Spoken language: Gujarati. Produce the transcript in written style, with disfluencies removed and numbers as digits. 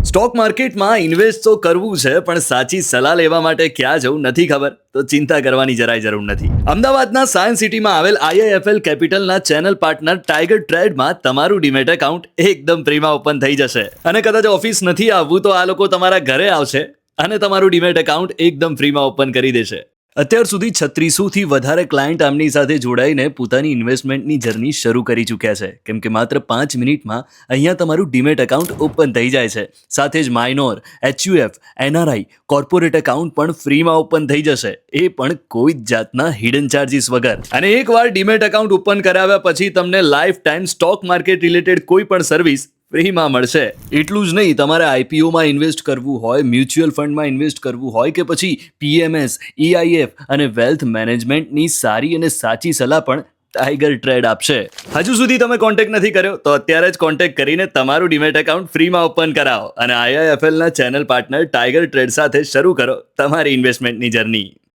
સ્ટોક માર્કેટમાં ઇન્વેસ્ટ તો કરવું છે, પણ સાચી સલાહ લેવા માટે ક્યાં જવું નથી ખબર, તો ચિંતા કરવાની જરાય જરૂર નથી. અમદાવાદના સાયન્સ સિટીમાં આવેલ આઈઆઈએફએલ કેપિટલના ચેનલ પાર્ટનર ટાઈગર ટ્રેડમાં તમારું ડીમેટ એકાઉન્ટ એકદમ ફ્રીમાં ઓપન થઈ જશે. અને કદાચ ઓફિસ નથી આવવું તો આ લોકો તમારા ઘરે આવશે અને તમારું ડીમેટ એકાઉન્ટ એકદમ ફ્રીમાં ઓપન કરી દેશે. અત્યાર સુધી 3600થી વધારે ક્લાયન્ટ આમની સાથે જોડાઈને પોતાની ઇન્વેસ્ટમેન્ટની જર્ની શરૂ કરી ચૂક્યા છે, કેમ કે માત્ર 5 મિનિટમાં અહીંયા તમારું ડીમેટ એકાઉન્ટ ઓપન થઈ જાય છે. સાથે જ માઇનોર, એચયુએફ, એનઆરઆઈ, કોર્પોરેટ એકાઉન્ટ પણ ફ્રીમાં ઓપન થઈ જશે, એ પણ કોઈ જ જાતના હિડન ચાર્જીસ વગર. અને એકવાર ડીમેટ એકાઉન્ટ ઓપન કરાવ્યા પછી તમને life time stock market related કોઈ પણ સર્વિસ ફ્રીમાં મળશે. એટલું જ નહીં, તમારે આઈપીઓમાં ઇન્વેસ્ટ કરવું હોય, મ્યુચ્યુઅલ ફંડમાં ઇન્વેસ્ટ કરવું હોય કે પછી પીએમએસ, ઈઆઈએફ અને વેલ્થ મેનેજમેન્ટની સારી અને સાચી સલાહ પણ ટાઈગર ટ્રેડ આપશે. હજુ સુધી તમે કોન્ટેક્ટ નથી કર્યો તો અત્યારે જ કોન્ટેક્ટ કરીને તમારું ડીમેટ એકાઉન્ટ ફ્રીમાં ઓપન કરાવો અને આઈઆઈએફએલના ચેનલ પાર્ટનર ટાઈગર ટ્રેડ સાથે શરૂ કરો તમારી ઇન્વેસ્ટમેન્ટની જર્ની.